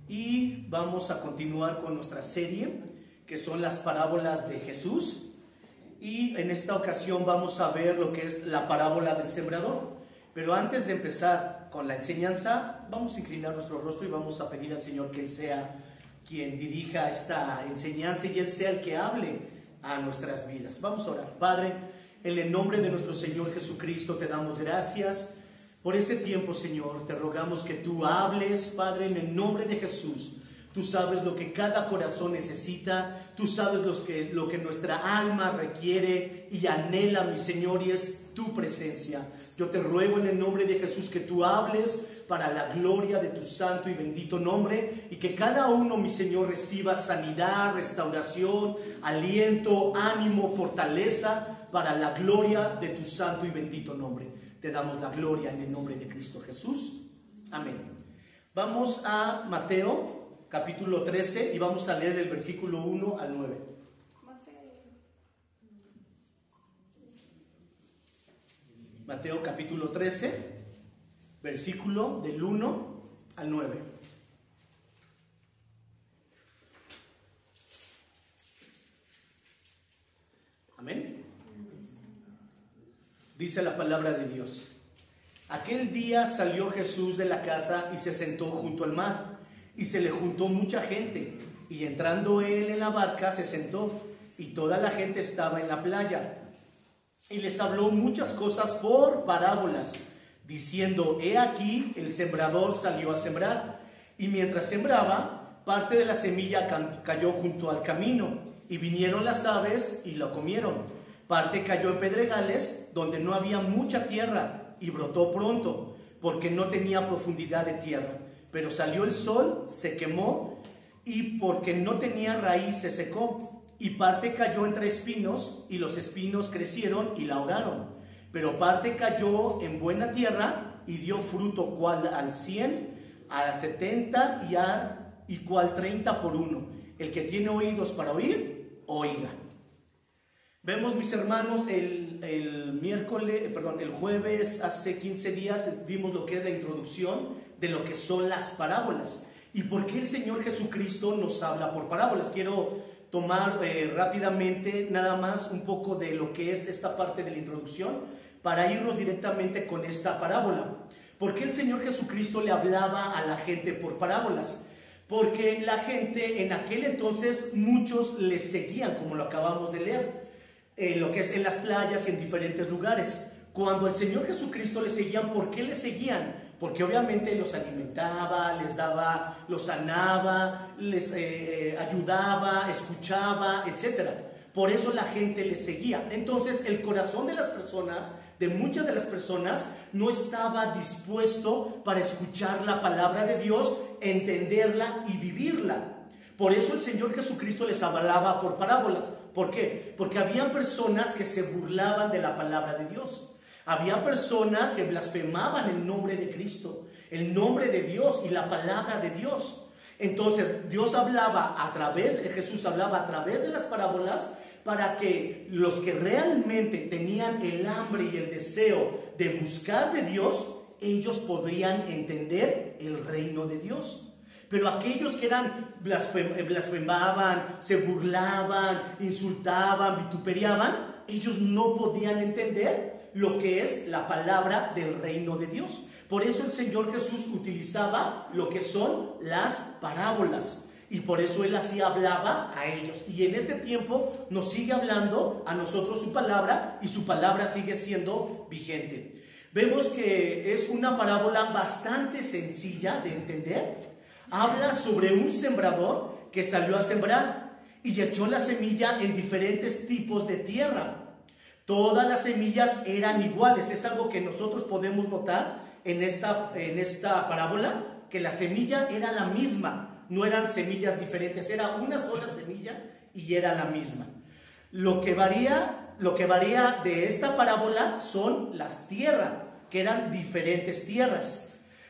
y vamos a continuar con nuestra serie que son las parábolas de Jesús, y en esta ocasión vamos a ver lo que es la parábola del sembrador. Pero antes de empezar con la enseñanza, vamos a inclinar nuestro rostro y vamos a pedir al Señor que Él sea quien dirija esta enseñanza y Él sea el que hable a nuestras vidas. Vamos a orar. Padre, en el nombre de nuestro Señor Jesucristo te damos gracias por este tiempo, Señor. Te rogamos que tú hables, Padre, en el nombre de Jesús. Tú sabes lo que cada corazón necesita, tú sabes lo que nuestra alma requiere y anhela, mi Señor, y es tu presencia. Yo te ruego en el nombre de Jesús que tú hables para la gloria de tu santo y bendito nombre, y que cada uno, mi Señor, reciba sanidad, restauración, aliento, ánimo, fortaleza, para la gloria de tu santo y bendito nombre. Te damos la gloria en el nombre de Cristo Jesús. Amén. Vamos a Mateo capítulo 13 y vamos a leer del versículo 1 al 9. Mateo capítulo 13, versículo del 1 al 9. Amén. Dice la palabra de Dios: Aquel día salió Jesús de la casa y se sentó junto al mar. Y se le juntó mucha gente, y entrando él en la barca se sentó, y toda la gente estaba en la playa. Y les habló muchas cosas por parábolas, diciendo: He aquí, el sembrador salió a sembrar, y mientras sembraba, parte de la semilla cayó junto al camino, y vinieron las aves y la comieron. Parte cayó en pedregales, donde no había mucha tierra, y brotó pronto, porque no tenía profundidad de tierra. Pero salió el sol, se quemó, y porque no tenía raíz se secó. Y parte cayó entre espinos, y los espinos crecieron y la ahogaron. Pero parte cayó en buena tierra, y dio fruto, cual al 100, al 70 y cual 30 por uno. El que tiene oídos para oír, oiga. Vemos, mis hermanos, el jueves, hace 15 días, vimos lo que es la introducción de lo que son las parábolas. ¿Y por qué el Señor Jesucristo nos habla por parábolas? Quiero tomar rápidamente nada más un poco de lo que es esta parte de la introducción para irnos directamente con esta parábola. ¿Por qué el Señor Jesucristo le hablaba a la gente por parábolas? Porque la gente en aquel entonces, muchos le seguían, como lo acabamos de leer, lo que es en las playas y en diferentes lugares. Cuando el Señor Jesucristo le seguían, ¿por qué le seguían? Porque obviamente los alimentaba, les daba, los sanaba, les ayudaba, escuchaba, etc. Por eso la gente le seguía. Entonces el corazón de las personas, de muchas de las personas, no estaba dispuesto para escuchar la palabra de Dios, entenderla y vivirla. Por eso el Señor Jesucristo les hablaba por parábolas. ¿Por qué? Porque había personas que se burlaban de la palabra de Dios. Había personas que blasfemaban el nombre de Cristo, el nombre de Dios y la palabra de Dios. Entonces Jesús hablaba a través de las parábolas para que los que realmente tenían el hambre y el deseo de buscar de Dios, ellos podrían entender el reino de Dios. Pero aquellos que blasfemaban, se burlaban, insultaban, vituperiaban, ellos no podían entender lo que es la palabra del reino de Dios. Por eso el Señor Jesús utilizaba lo que son las parábolas, y por eso Él así hablaba a ellos. Y en este tiempo nos sigue hablando a nosotros su palabra, y su palabra sigue siendo vigente. Vemos que es una parábola bastante sencilla de entender. Habla sobre un sembrador que salió a sembrar y echó la semilla en diferentes tipos de tierra. Todas las semillas eran iguales. Es algo que nosotros podemos notar en esta parábola, que la semilla era la misma, no eran semillas diferentes, era una sola semilla y era la misma. Lo que varía de esta parábola son las tierras, que eran diferentes tierras,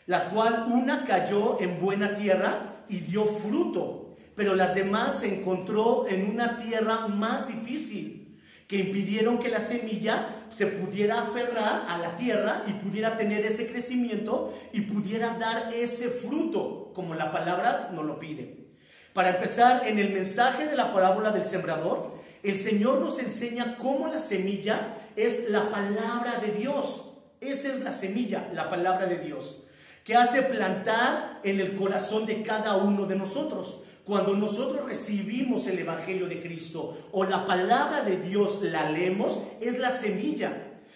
la cual una cayó en buena tierra y dio fruto, pero las demás se encontró en una tierra más difícil, que impidieron que la semilla se pudiera aferrar a la tierra y pudiera tener ese crecimiento y pudiera dar ese fruto, como la palabra nos lo pide. Para empezar, en el mensaje de la parábola del sembrador, el Señor nos enseña cómo la semilla es la palabra de Dios. Esa es la semilla, la palabra de Dios, que hace plantar en el corazón de cada uno de nosotros. Cuando nosotros recibimos el Evangelio de Cristo o la palabra de Dios la leemos, es la semilla.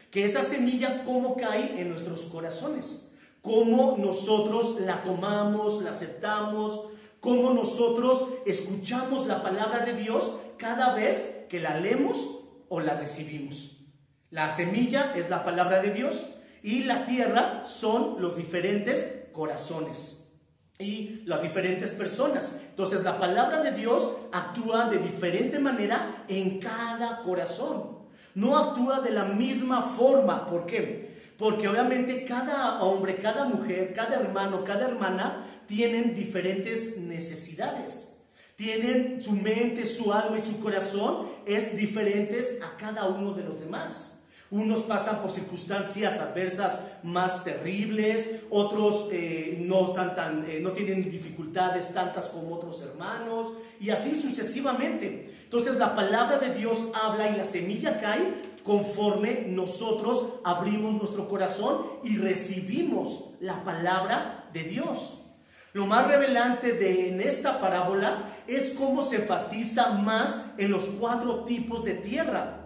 Que esa semilla, ¿cómo cae en nuestros corazones? Cómo nosotros la tomamos, la aceptamos, cómo nosotros escuchamos la palabra de Dios cada vez que la leemos o la recibimos. La semilla es la palabra de Dios y la tierra son los diferentes corazones y las diferentes personas. Entonces la palabra de Dios actúa de diferente manera en cada corazón. No actúa de la misma forma. ¿Por qué? Porque obviamente cada hombre, cada mujer, cada hermano, cada hermana tienen diferentes necesidades. Tienen su mente, su alma y su corazón es diferentes a cada uno de los demás. Unos pasan por circunstancias adversas más terribles, otros no tienen dificultades tantas como otros hermanos, y así sucesivamente. Entonces la palabra de Dios habla y la semilla cae conforme nosotros abrimos nuestro corazón y recibimos la palabra de Dios. Lo más revelante en esta parábola es cómo se enfatiza más en los 4 tipos de tierra.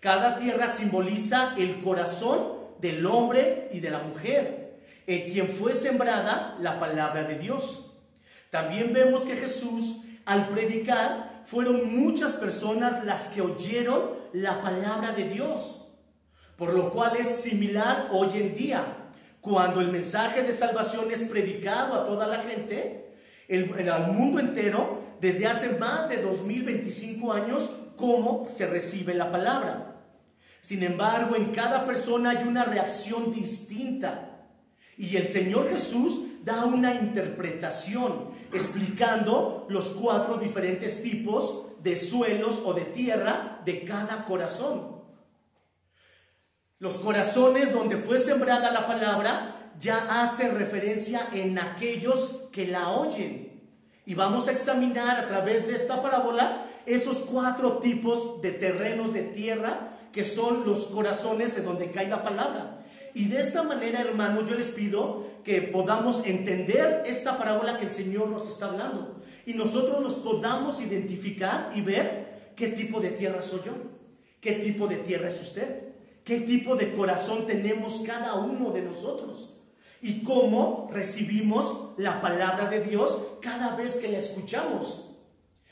Cada tierra simboliza el corazón del hombre y de la mujer, en quien fue sembrada la palabra de Dios. También vemos que Jesús, al predicar, fueron muchas personas las que oyeron la palabra de Dios, por lo cual es similar hoy en día. Cuando el mensaje de salvación es predicado a toda la gente, al mundo entero, desde hace más de 2025 años, cómo se recibe la palabra. Sin embargo, en cada persona hay una reacción distinta. Y el Señor Jesús da una interpretación explicando los 4 diferentes tipos de suelos o de tierra de cada corazón. Los corazones donde fue sembrada la palabra ya hacen referencia en aquellos que la oyen. Y vamos a examinar a través de esta parábola esos 4 tipos de terrenos de tierra que son los corazones en donde cae la palabra. Y de esta manera, hermanos, yo les pido que podamos entender esta parábola que el Señor nos está hablando y nosotros nos podamos identificar y ver qué tipo de tierra soy yo, qué tipo de tierra es usted, qué tipo de corazón tenemos cada uno de nosotros y cómo recibimos la palabra de Dios cada vez que la escuchamos.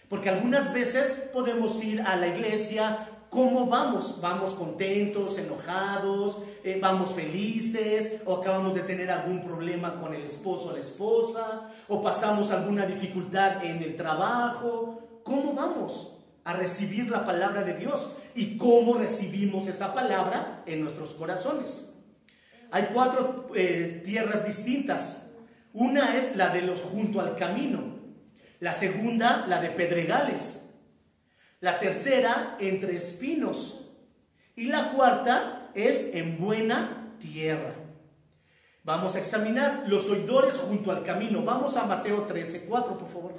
Porque algunas veces podemos ir a la iglesia. ¿Cómo vamos? ¿Vamos contentos, enojados, vamos felices, o acabamos de tener algún problema con el esposo o la esposa, o pasamos alguna dificultad en el trabajo? ¿Cómo vamos a recibir la palabra de Dios? ¿Y cómo recibimos esa palabra en nuestros corazones? Hay 4 tierras distintas. Una es la de los junto al camino. La segunda, la de pedregales. La tercera, entre espinos. Y la cuarta es en buena tierra. Vamos a examinar los oidores junto al camino. Vamos a Mateo 13:4, por favor.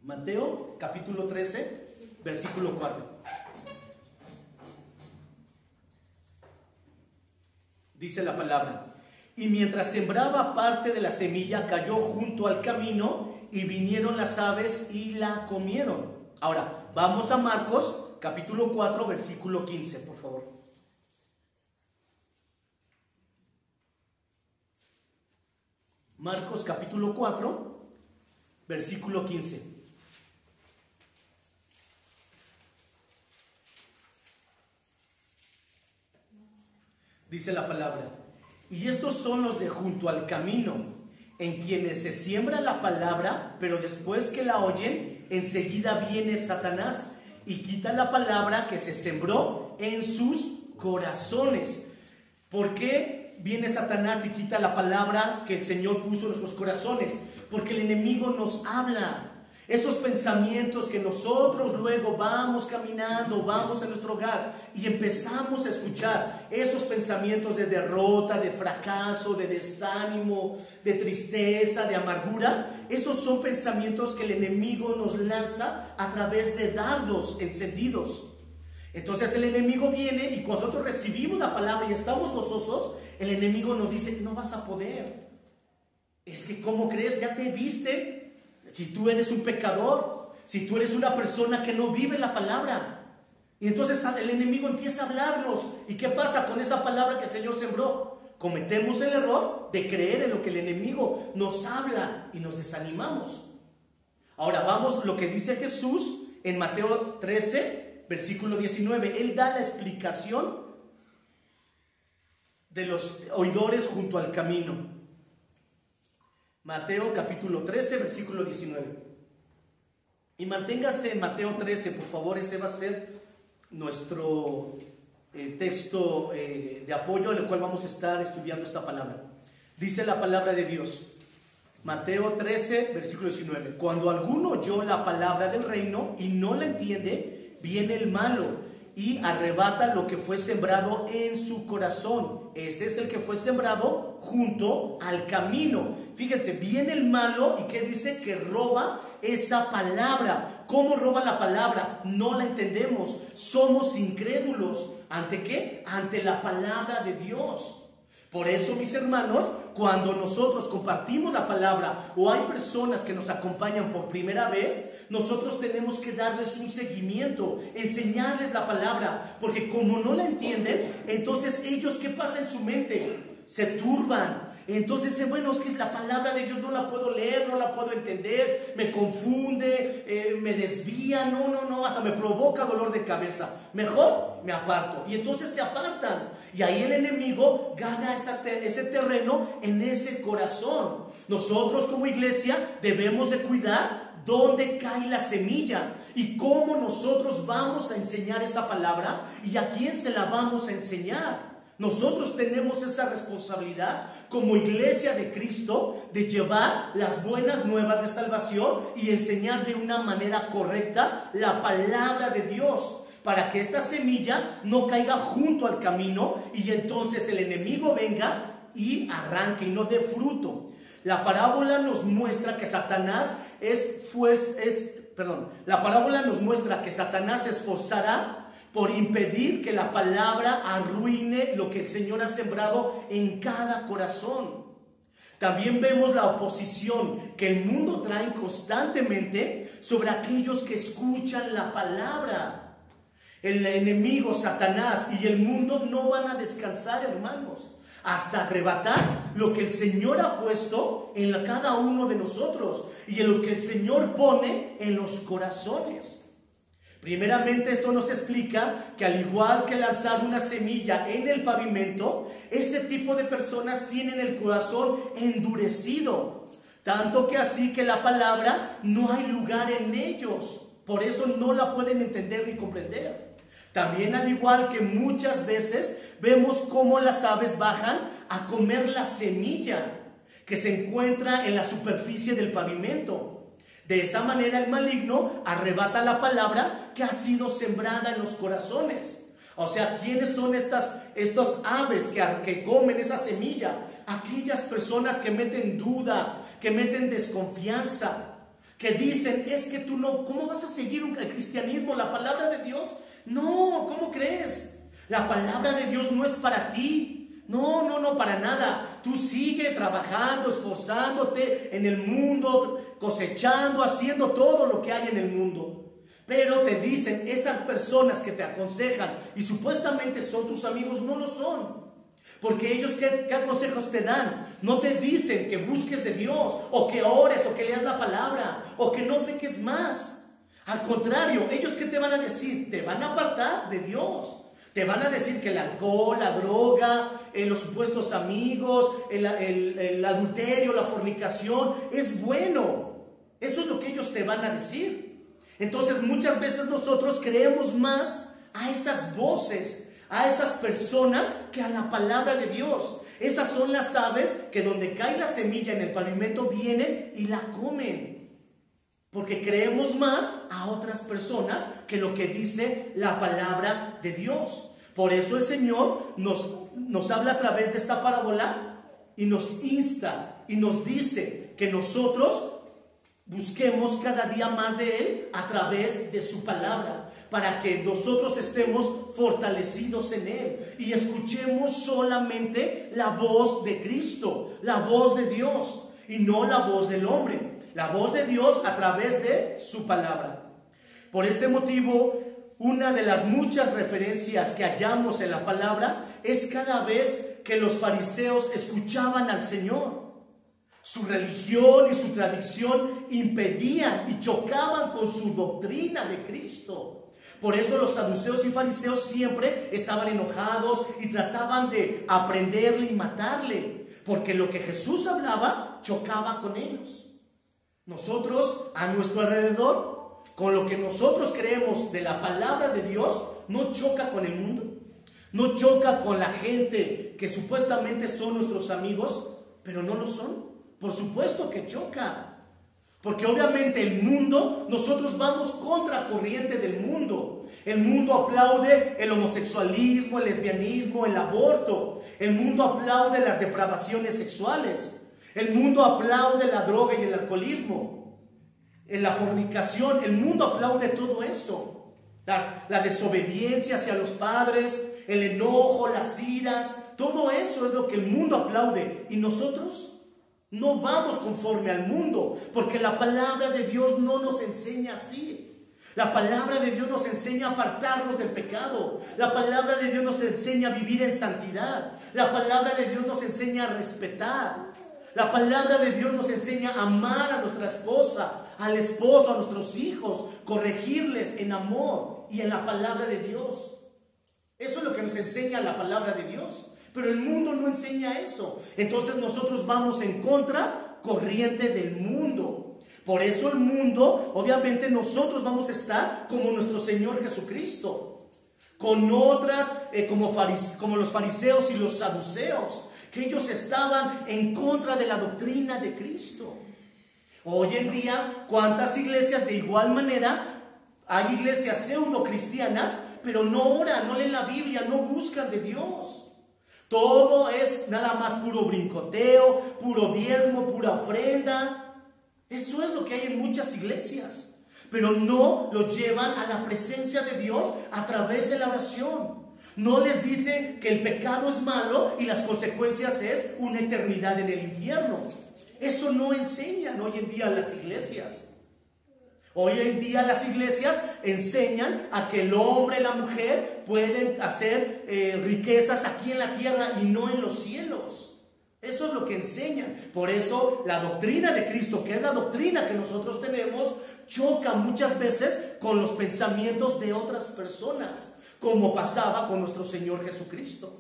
Mateo, capítulo 13, versículo 4. Dice la palabra: y mientras sembraba, parte de la semilla cayó junto al camino y vinieron las aves y la comieron. Ahora, vamos a Marcos, capítulo 4, versículo 15, por favor. Marcos, capítulo 4, versículo 15. Dice la palabra: y estos son los de junto al camino, en quienes se siembra la palabra, pero después que la oyen, enseguida viene Satanás y quita la palabra que se sembró en sus corazones. ¿Por qué viene Satanás y quita la palabra que el Señor puso en nuestros corazones? Porque el enemigo nos habla Esos pensamientos que nosotros luego vamos caminando, vamos a nuestro hogar y empezamos a escuchar esos pensamientos de derrota, de fracaso, de desánimo, de tristeza, de amargura. Esos son pensamientos que el enemigo nos lanza a través de dardos encendidos. Entonces el enemigo viene y cuando nosotros recibimos la palabra y estamos gozosos, el enemigo nos dice: no vas a poder. Es que ¿cómo crees? Ya te viste. Si tú eres un pecador, si tú eres una persona que no vive la palabra. Y entonces el enemigo empieza a hablarnos. ¿Y qué pasa con esa palabra que el Señor sembró? Cometemos el error de creer en lo que el enemigo nos habla y nos desanimamos. Ahora vamos lo que dice Jesús en Mateo 13, versículo 19. Él da la explicación de los oidores junto al camino. Mateo capítulo 13, versículo 19. Y manténgase en Mateo 13, por favor. Ese va a ser nuestro texto de apoyo, en el cual vamos a estar estudiando esta palabra. Dice la palabra de Dios, Mateo 13, versículo 19. Cuando alguno oyó la palabra del reino y no la entiende, viene el malo y arrebata lo que fue sembrado en su corazón. Este es el que fue sembrado junto al camino. Fíjense, viene el malo y que dice que roba esa palabra. ¿Cómo roba la palabra? No la entendemos. Somos incrédulos. ¿Ante qué? Ante la palabra de Dios. Por eso, mis hermanos, cuando nosotros compartimos la palabra o hay personas que nos acompañan por primera vez, nosotros tenemos que darles un seguimiento, enseñarles la palabra, porque como no la entienden, entonces ellos, ¿qué pasa en su mente? Se turban. Entonces dicen: bueno, es que la palabra de Dios no la puedo leer, no la puedo entender, me confunde, me desvía, no, hasta me provoca dolor de cabeza. Mejor me aparto. Y entonces se apartan. Y ahí el enemigo gana ese terreno en ese corazón. Nosotros como iglesia debemos de cuidar dónde cae la semilla y cómo nosotros vamos a enseñar esa palabra y a quién se la vamos a enseñar. Nosotros tenemos esa responsabilidad como iglesia de Cristo de llevar las buenas nuevas de salvación y enseñar de una manera correcta la palabra de Dios, para que esta semilla no caiga junto al camino y entonces el enemigo venga y arranque y no dé fruto. La parábola nos muestra que Satanás la parábola nos muestra que Satanás se esforzará por impedir que la palabra arruine lo que el Señor ha sembrado en cada corazón. También vemos la oposición que el mundo trae constantemente sobre aquellos que escuchan la palabra. El enemigo, Satanás y el mundo no van a descansar, hermanos, hasta arrebatar lo que el Señor ha puesto en cada uno de nosotros y en lo que el Señor pone en los corazones. Primeramente, esto nos explica que al igual que lanzar una semilla en el pavimento, ese tipo de personas tienen el corazón endurecido, tanto que así que la palabra no hay lugar en ellos, por eso no la pueden entender ni comprender. También, al igual que muchas veces vemos cómo las aves bajan a comer la semilla que se encuentra en la superficie del pavimento. De esa manera el maligno arrebata la palabra que ha sido sembrada en los corazones. O sea, ¿quiénes son estas aves que comen esa semilla? Aquellas personas que meten duda, que meten desconfianza, que dicen: es que tú no, ¿cómo vas a seguir el cristianismo? ¿La palabra de Dios? No, ¿cómo crees? La palabra de Dios no es para ti. No, para nada. Tú sigue trabajando, esforzándote en el mundo, cosechando, haciendo todo lo que hay en el mundo. Pero te dicen, esas personas que te aconsejan y supuestamente son tus amigos, no lo son. Porque ellos, ¿qué consejos te dan? No te dicen que busques de Dios, o que ores, o que leas la palabra, o que no peques más. Al contrario, ellos, ¿qué te van a decir? Te van a apartar de Dios. Te van a decir que el alcohol, la droga, los supuestos amigos, el adulterio, la fornicación es bueno. Eso es lo que ellos te van a decir. Entonces muchas veces nosotros creemos más a esas voces, a esas personas, que a la palabra de Dios. Esas son las aves que donde cae la semilla en el pavimento vienen y la comen. porque creemos más a otras personas que lo que dice la palabra de Dios. Por eso el Señor nos habla a través de esta parábola y nos insta y nos dice que nosotros busquemos cada día más de Él a través de su palabra, para que nosotros estemos fortalecidos en Él y escuchemos solamente la voz de Cristo, la voz de Dios y no la voz del hombre, la voz de Dios a través de su palabra. Por este motivo, una de las muchas referencias que hallamos en la palabra es cada vez que los fariseos escuchaban al Señor. Su religión y su tradición impedían y chocaban con su doctrina de Cristo. Por eso los saduceos y fariseos siempre estaban enojados y trataban de aprenderle y matarle, porque lo que Jesús hablaba chocaba con ellos. Nosotros, a nuestro alrededor, con lo que nosotros creemos de la palabra de Dios, no choca con el mundo, no choca con la gente que supuestamente son nuestros amigos, pero no lo son. Por supuesto que choca, porque obviamente el mundo, nosotros vamos contra corriente del mundo. El mundo aplaude el homosexualismo, el lesbianismo, el aborto. El mundo aplaude las depravaciones sexuales. El mundo aplaude la droga y el alcoholismo, en la fornicación. El mundo aplaude todo eso. La desobediencia hacia los padres, el enojo, las iras, todo eso es lo que el mundo aplaude. Y nosotros no vamos conforme al mundo, porque la palabra de Dios no nos enseña así. La palabra de Dios nos enseña a apartarnos del pecado. La palabra de Dios nos enseña a vivir en santidad. La palabra de Dios nos enseña a respetar. La palabra de Dios nos enseña a amar a nuestra esposa, al esposo, a nuestros hijos, corregirles en amor y en la palabra de Dios. Eso es lo que nos enseña la palabra de Dios. Pero el mundo no enseña eso. Entonces nosotros vamos en contra corriente del mundo. Por eso el mundo, obviamente nosotros vamos a estar como nuestro Señor Jesucristo, con otras, como los fariseos y los saduceos, que ellos estaban en contra de la doctrina de Cristo. Hoy en día, ¿cuántas iglesias de igual manera? Hay iglesias pseudo cristianas, pero no oran, no leen la Biblia, no buscan de Dios. Todo es nada más puro brincoteo, puro diezmo, pura ofrenda. Eso es lo que hay en muchas iglesias, pero no los llevan a la presencia de Dios a través de la oración. No les dicen que el pecado es malo y las consecuencias es una eternidad en el infierno. Eso no enseñan hoy en día las iglesias. Hoy en día las iglesias enseñan a que el hombre y la mujer pueden hacer riquezas aquí en la tierra y no en los cielos. Eso es lo que enseñan. Por eso la doctrina de Cristo, que es la doctrina que nosotros tenemos, choca muchas veces con los pensamientos de otras personas, como pasaba con nuestro Señor Jesucristo.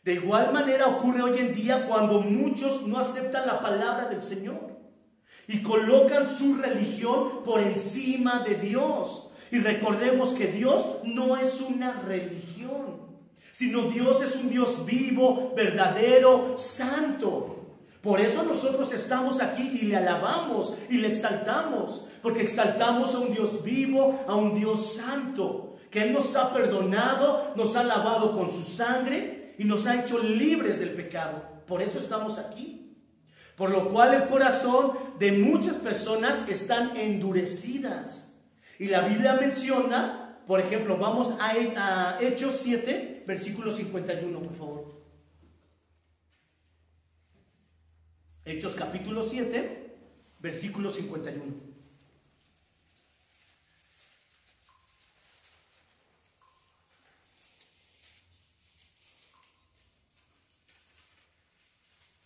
De igual manera ocurre hoy en día cuando muchos no aceptan la palabra del Señor y colocan su religión por encima de Dios. Y recordemos que Dios no es una religión, sino Dios es un Dios vivo, verdadero, santo. Por eso nosotros estamos aquí y le alabamos y le exaltamos, porque exaltamos a un Dios vivo, a un Dios santo, que Él nos ha perdonado, nos ha lavado con su sangre y nos ha hecho libres del pecado. Por eso estamos aquí. Por lo cual el corazón de muchas personas están endurecidas. Y la Biblia menciona, por ejemplo, vamos a Hechos 7, versículo 51, por favor. Hechos capítulo 7, versículo 51.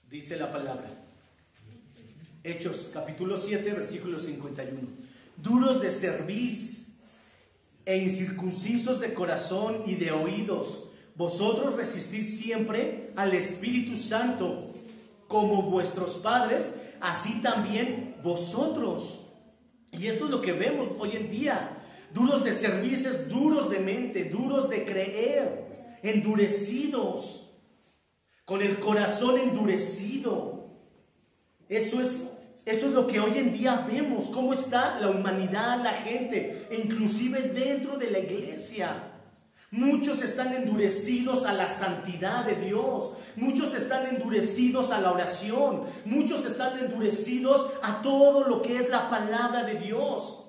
Dice la palabra. Hechos capítulo 7, versículo 51. Duros de cerviz e incircuncisos de corazón y de oídos, vosotros resistís siempre al Espíritu Santo, como vuestros padres, así también vosotros. Y esto es lo que vemos hoy en día. Duros de cerviz es duros de mente, duros de creer, endurecidos, con el corazón endurecido. Eso es Eso es lo que hoy en día vemos, cómo está la humanidad, la gente, e inclusive dentro de la iglesia. Muchos están endurecidos a la santidad de Dios. Muchos están endurecidos a la oración. Muchos están endurecidos a todo lo que es la palabra de Dios.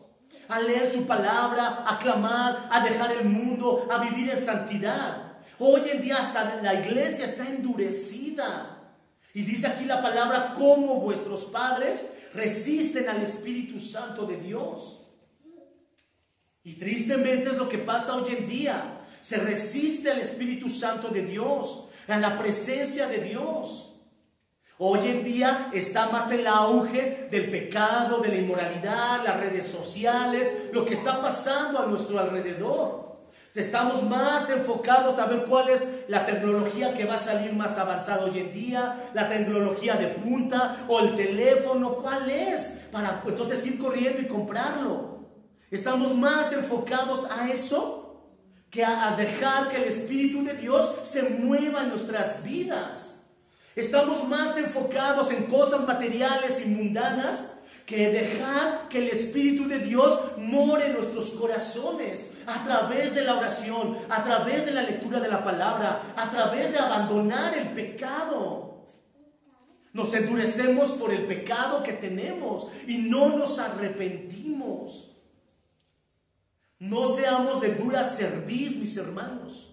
A leer su palabra, a clamar, a dejar el mundo, a vivir en santidad. Hoy en día hasta la iglesia está endurecida. Y dice aquí la palabra, como vuestros padres resisten al Espíritu Santo de Dios. Y tristemente es lo que pasa hoy en día. Se resiste al Espíritu Santo de Dios, a la presencia de Dios. Hoy en día está más el auge del pecado, de la inmoralidad, las redes sociales, lo que está pasando a nuestro alrededor. Estamos más enfocados a ver cuál es la tecnología que va a salir más avanzada hoy en día, la tecnología de punta o el teléfono, ¿cuál es? Para entonces ir corriendo y comprarlo. Estamos más enfocados a eso que a dejar que el Espíritu de Dios se mueva en nuestras vidas. Estamos más enfocados en cosas materiales y mundanas que dejar que el Espíritu de Dios more en nuestros corazones a través de la oración, a través de la lectura de la palabra, a través de abandonar el pecado. Nos endurecemos por el pecado que tenemos y no nos arrepentimos. No seamos de dura cerviz, mis hermanos.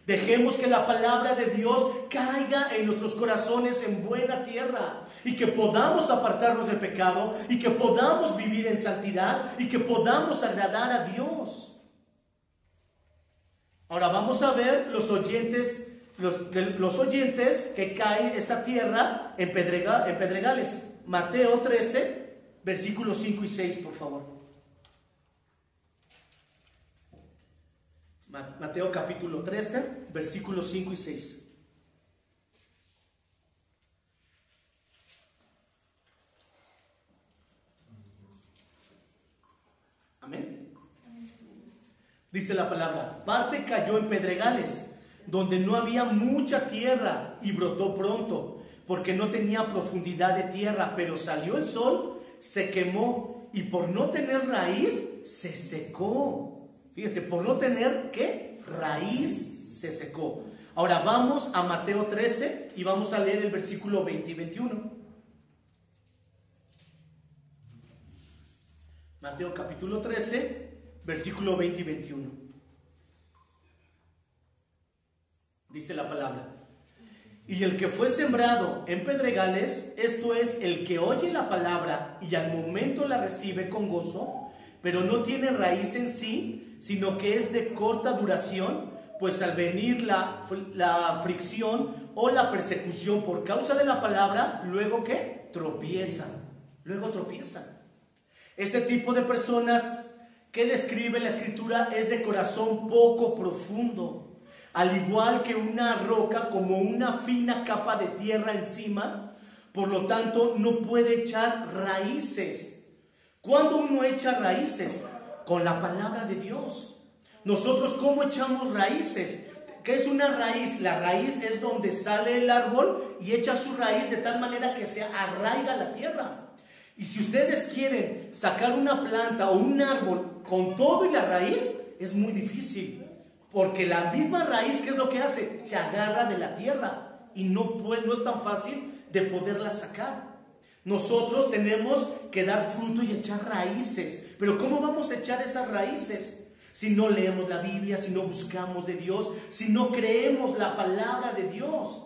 Dejemos que la palabra de Dios caiga en nuestros corazones en buena tierra y que podamos apartarnos del pecado y que podamos vivir en santidad y que podamos agradar a Dios. Ahora vamos a ver los oyentes que caen esa tierra en pedregales. Mateo 13, versículos 5 y 6, por favor. Mateo capítulo 13, versículos 5 y 6. Amén. Dice la palabra, parte cayó en pedregales, donde no había mucha tierra, y brotó pronto, porque no tenía profundidad de tierra, pero salió el sol, se quemó, y por no tener raíz, se secó. Fíjense, por no tener, ¿qué? Raíz, se secó. Ahora vamos a Mateo 13 y vamos a leer el versículo 20 y 21. Mateo capítulo 13, versículo 20 y 21. Dice la palabra. Y el que fue sembrado en pedregales, esto es, el que oye la palabra y al momento la recibe con gozo, pero no tiene raíz en sí, sino que es de corta duración, pues al venir la fricción o la persecución por causa de la palabra, luego ¿qué? Tropiezan. Este tipo de personas que describe la Escritura es de corazón poco profundo, al igual que una roca, como una fina capa de tierra encima, por lo tanto no puede echar raíces. ¿Cuándo uno echa raíces? Con la palabra de Dios. Nosotros, ¿cómo echamos raíces? ¿Qué es una raíz? La raíz es donde sale el árbol y echa su raíz de tal manera que se arraiga la tierra. Y si ustedes quieren sacar una planta o un árbol con todo y la raíz, es muy difícil. Porque la misma raíz, ¿qué es lo que hace? Se agarra de la tierra y no es tan fácil de poderla sacar. Nosotros tenemos que dar fruto y echar raíces. Pero ¿cómo vamos a echar esas raíces? Si no leemos la Biblia, si no buscamos de Dios, si no creemos la palabra de Dios.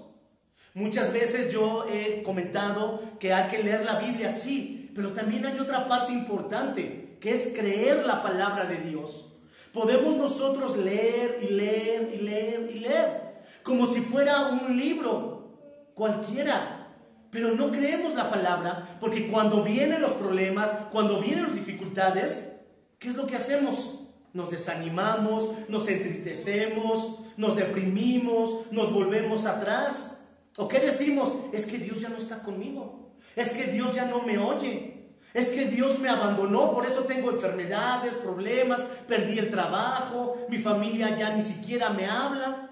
Muchas veces yo he comentado que hay que leer la Biblia, sí, pero también hay otra parte importante, que es creer la palabra de Dios. Podemos nosotros leer y leer y leer y leer, como si fuera un libro cualquiera. Pero no creemos la palabra, porque cuando vienen los problemas, cuando vienen las dificultades, ¿qué es lo que hacemos? Nos desanimamos, nos entristecemos, nos deprimimos, nos volvemos atrás. ¿O qué decimos? Es que Dios ya no está conmigo, es que Dios ya no me oye, es que Dios me abandonó, por eso tengo enfermedades, problemas, perdí el trabajo, mi familia ya ni siquiera me habla.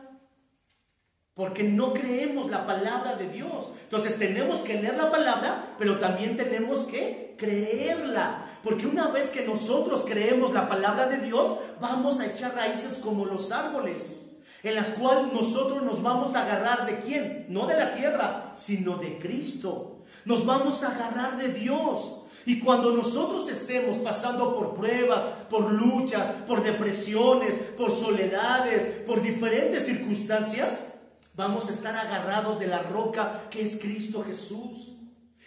porque no creemos la palabra de Dios. Entonces tenemos que leer la palabra, pero también tenemos que creerla, porque una vez que nosotros creemos la palabra de Dios, vamos a echar raíces como los árboles, en las cuales nosotros nos vamos a agarrar ¿de quién? No de la tierra, sino de Cristo. Nos vamos a agarrar de Dios. Y cuando nosotros estemos pasando por pruebas, por luchas, por depresiones, por soledades, por diferentes circunstancias, vamos a estar agarrados de la roca que es Cristo Jesús.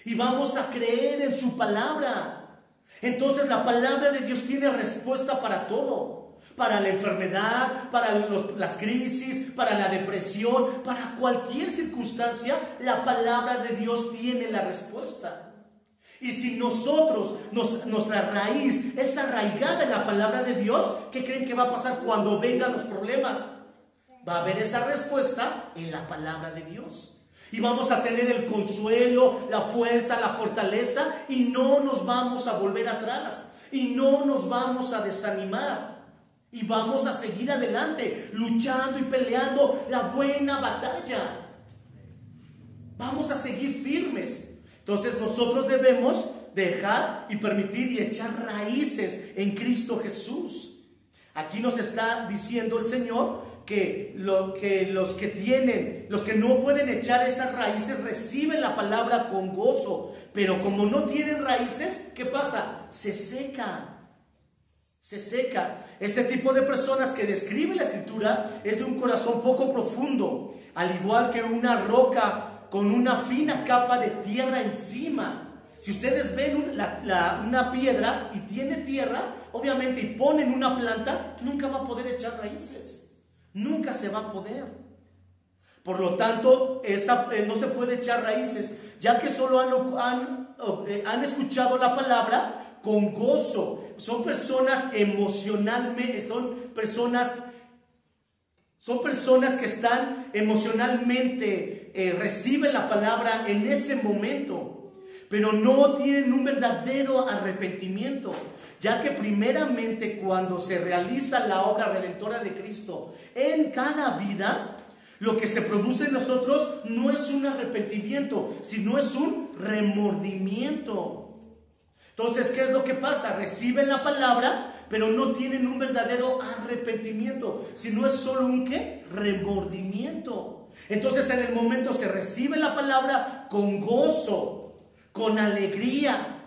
Y vamos a creer en su palabra. Entonces la palabra de Dios tiene respuesta para todo. Para la enfermedad, para las crisis, para la depresión, para cualquier circunstancia, la palabra de Dios tiene la respuesta. Y si nosotros, nuestra raíz es arraigada en la palabra de Dios, ¿qué creen que va a pasar cuando vengan los problemas? Va a haber esa respuesta en la palabra de Dios. Y vamos a tener el consuelo, la fuerza, la fortaleza, y no nos vamos a volver atrás. Y no nos vamos a desanimar. Y vamos a seguir adelante, luchando y peleando la buena batalla. Vamos a seguir firmes. Entonces nosotros debemos dejar y permitir y echar raíces en Cristo Jesús. Aquí nos está diciendo el Señor que los que no pueden echar esas raíces reciben la palabra con gozo, pero como no tienen raíces, ¿qué pasa? Se seca. Ese tipo de personas que describe la Escritura es de un corazón poco profundo, al igual que una roca con una fina capa de tierra encima. Si ustedes ven una piedra y tiene tierra, obviamente, y ponen una planta, nunca va a poder echar raíces. Nunca se va a poder. Por lo tanto, no se puede echar raíces, ya que solo han escuchado la palabra con gozo. Son personas emocionalmente, son personas que están emocionalmente, reciben la palabra en ese momento, pero no tienen un verdadero arrepentimiento, ya que primeramente cuando se realiza la obra redentora de Cristo en cada vida, lo que se produce en nosotros no es un arrepentimiento, sino es un remordimiento. Entonces, ¿qué es lo que pasa? Reciben la palabra, pero no tienen un verdadero arrepentimiento, sino es solo un ¿qué? Remordimiento. Entonces, en el momento se recibe la palabra con gozo, con alegría,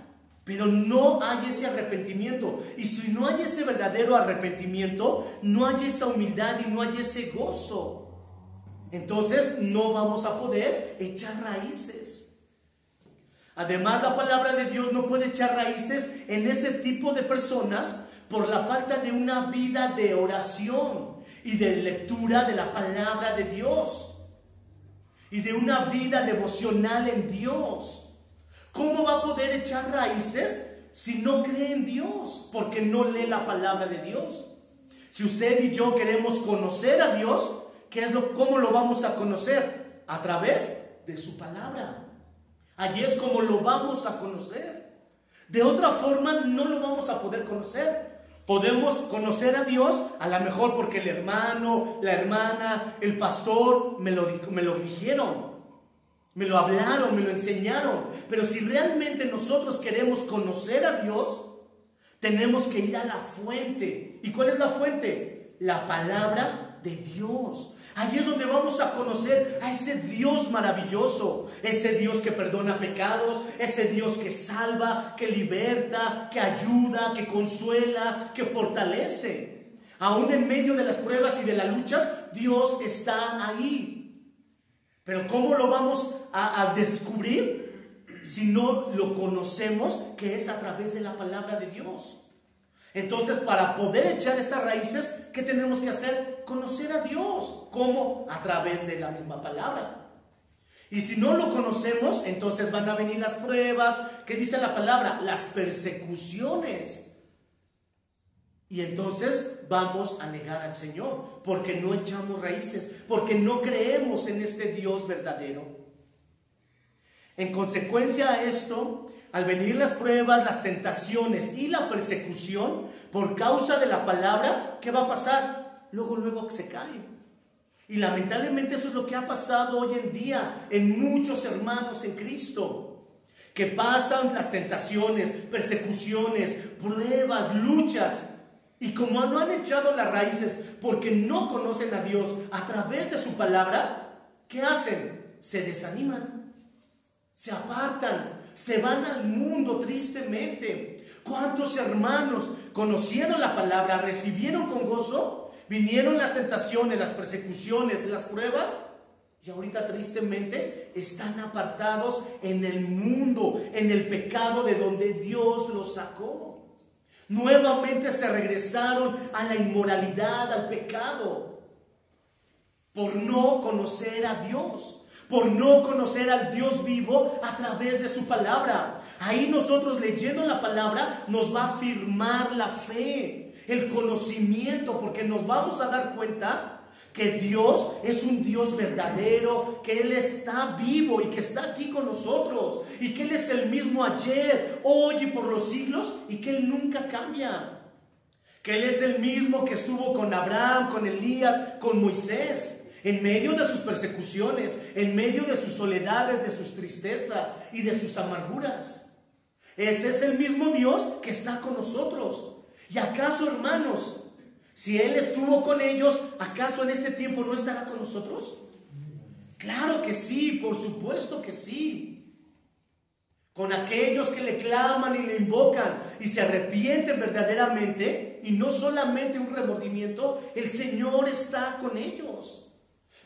pero no hay ese arrepentimiento. Y si no hay ese verdadero arrepentimiento, no hay esa humildad y no hay ese gozo. Entonces, no vamos a poder echar raíces. Además, la palabra de Dios no puede echar raíces en ese tipo de personas por la falta de una vida de oración y de lectura de la palabra de Dios y de una vida devocional en Dios. ¿Cómo va a poder echar raíces si no cree en Dios? Porque no lee la palabra de Dios. Si usted y yo queremos conocer a Dios, ¿cómo lo vamos a conocer? A través de su palabra. Allí es como lo vamos a conocer. De otra forma no lo vamos a poder conocer. Podemos conocer a Dios a lo mejor porque el hermano, la hermana, el pastor me lo dijeron, me lo hablaron, me lo enseñaron. Pero si realmente nosotros queremos conocer a Dios, tenemos que ir a la fuente. ¿Y cuál es la fuente? La palabra de Dios. Allí es donde vamos a conocer a ese Dios maravilloso, ese Dios que perdona pecados, ese Dios que salva, que liberta, que ayuda, que consuela, que fortalece. Aún en medio de las pruebas y de las luchas, Dios está ahí. Pero ¿cómo lo vamos a descubrir si no lo conocemos, que es a través de la palabra de Dios? Entonces, para poder echar estas raíces, ¿qué tenemos que hacer? Conocer a Dios. ¿Cómo? A través de la misma palabra. Y si no lo conocemos, entonces van a venir las pruebas. ¿Qué dice la palabra? Las persecuciones. Y entonces vamos a negar al Señor, porque no echamos raíces, porque no creemos en este Dios verdadero. En consecuencia a esto, al venir las pruebas, las tentaciones y la persecución por causa de la palabra, ¿qué va a pasar? Luego se cae. Y lamentablemente eso es lo que ha pasado hoy en día en muchos hermanos en Cristo, que pasan las tentaciones, persecuciones, pruebas, luchas, y como no han echado las raíces porque no conocen a Dios a través de su palabra, ¿qué hacen? Se desaniman, se apartan, se van al mundo tristemente. ¿Cuántos hermanos conocieron la palabra, recibieron con gozo, vinieron las tentaciones, las persecuciones, las pruebas, y ahorita tristemente están apartados en el mundo, en el pecado de donde Dios los sacó? Nuevamente se regresaron a la inmoralidad, al pecado, por no conocer a Dios, por no conocer al Dios vivo a través de su palabra. Ahí nosotros, leyendo la palabra, nos va a afirmar la fe, el conocimiento, porque nos vamos a dar cuenta que Dios es un Dios verdadero, que Él está vivo y que está aquí con nosotros, y que Él es el mismo ayer, hoy y por los siglos, y que Él nunca cambia. Que Él es el mismo que estuvo con Abraham, con Elías, con Moisés, en medio de sus persecuciones, en medio de sus soledades, de sus tristezas y de sus amarguras. Ese es el mismo Dios que está con nosotros. ¿Y acaso, hermanos, si Él estuvo con ellos, acaso en este tiempo no estará con nosotros? Claro que sí, por supuesto que sí. Con aquellos que le claman y le invocan y se arrepienten verdaderamente, y no solamente un remordimiento, el Señor está con ellos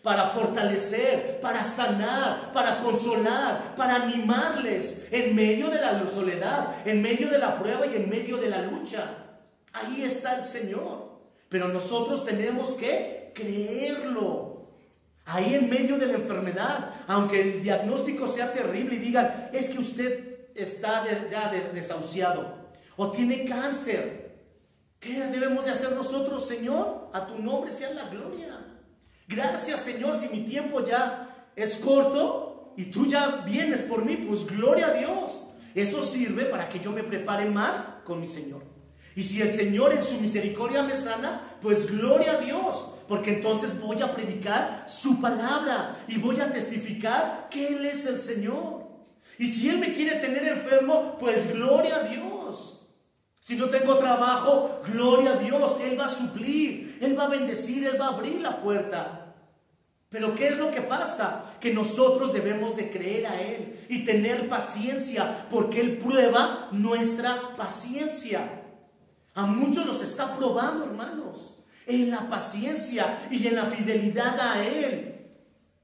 para fortalecer, para sanar, para consolar, para animarles en medio de la soledad, en medio de la prueba y en medio de la lucha. Ahí está el Señor. Pero nosotros tenemos que creerlo. Ahí en medio de la enfermedad, aunque el diagnóstico sea terrible y digan, es que usted está desahuciado o tiene cáncer, ¿qué debemos de hacer nosotros? Señor, a tu nombre sea la gloria. Gracias, Señor, si mi tiempo ya es corto y tú ya vienes por mí, pues gloria a Dios. Eso sirve para que yo me prepare más con mi Señor. Y si el Señor en su misericordia me sana, pues gloria a Dios, porque entonces voy a predicar su palabra y voy a testificar que Él es el Señor. Y si Él me quiere tener enfermo, pues gloria a Dios. Si no tengo trabajo, gloria a Dios, Él va a suplir, Él va a bendecir, Él va a abrir la puerta. Pero ¿qué es lo que pasa? Que nosotros debemos de creer a Él y tener paciencia, porque Él prueba nuestra paciencia. A muchos los está probando, hermanos, en la paciencia y en la fidelidad a Él.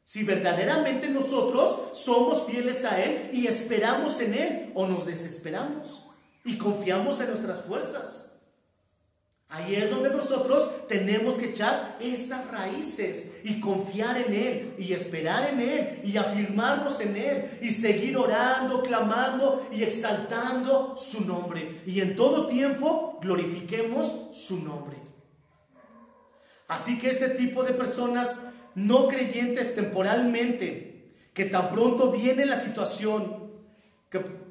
Si verdaderamente nosotros somos fieles a Él y esperamos en Él, o nos desesperamos y confiamos en nuestras fuerzas. Ahí es donde nosotros tenemos que echar estas raíces y confiar en Él y esperar en Él y afirmarnos en Él y seguir orando, clamando y exaltando su nombre. Y en todo tiempo glorifiquemos su nombre. Así que este tipo de personas no creyentes temporalmente, que tan pronto viene la situación,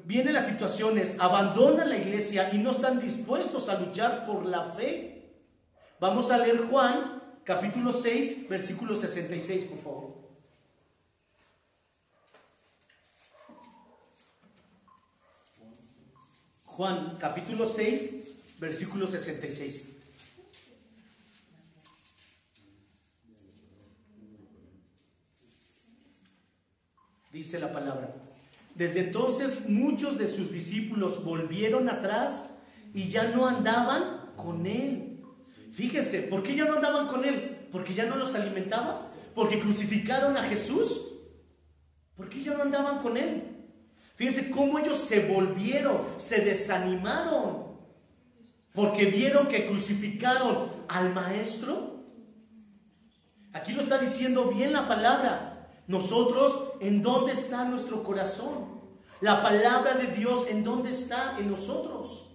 vienen las situaciones, abandonan la iglesia y no están dispuestos a luchar por la fe. Vamos a leer Juan, capítulo 6, versículo 66, por favor. Juan, capítulo 6, versículo 66. Dice la palabra: desde entonces muchos de sus discípulos volvieron atrás y ya no andaban con Él. Fíjense, ¿por qué ya no andaban con Él? ¿Porque ya no los alimentaba? ¿Porque crucificaron a Jesús? ¿Por qué ya no andaban con Él? Fíjense cómo ellos se volvieron, se desanimaron, porque vieron que crucificaron al Maestro. Aquí lo está diciendo bien la palabra. Nosotros, ¿en dónde está nuestro corazón? La palabra de Dios, ¿en dónde está? En nosotros.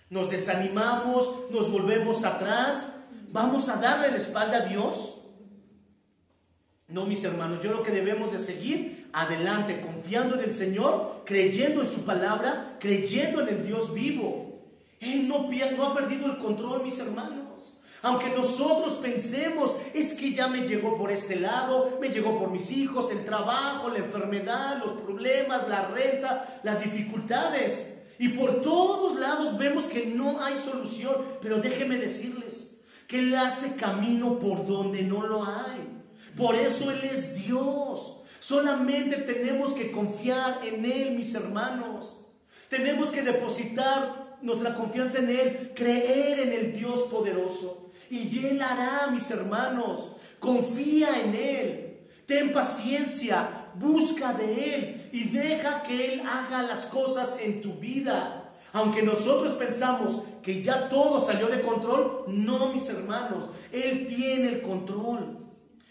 Nos desanimamos, nos volvemos atrás, ¿vamos a darle la espalda a Dios? No, mis hermanos, yo creo que debemos de seguir adelante, confiando en el Señor, creyendo en su palabra, creyendo en el Dios vivo. Él no ha perdido el control, mis hermanos. Aunque nosotros pensemos, es que ya me llegó por este lado, me llegó por mis hijos, el trabajo, la enfermedad, los problemas, la renta, las dificultades. Y por todos lados vemos que no hay solución. Pero déjenme decirles que Él hace camino por donde no lo hay. Por eso Él es Dios. Solamente tenemos que confiar en Él, mis hermanos. Tenemos que depositar nuestra confianza en Él, creer en el Dios poderoso. Y Él hará, mis hermanos. Confía en Él. Ten paciencia, busca de Él y deja que Él haga las cosas en tu vida. Aunque nosotros pensamos que ya todo salió de control, no, mis hermanos, Él tiene el control.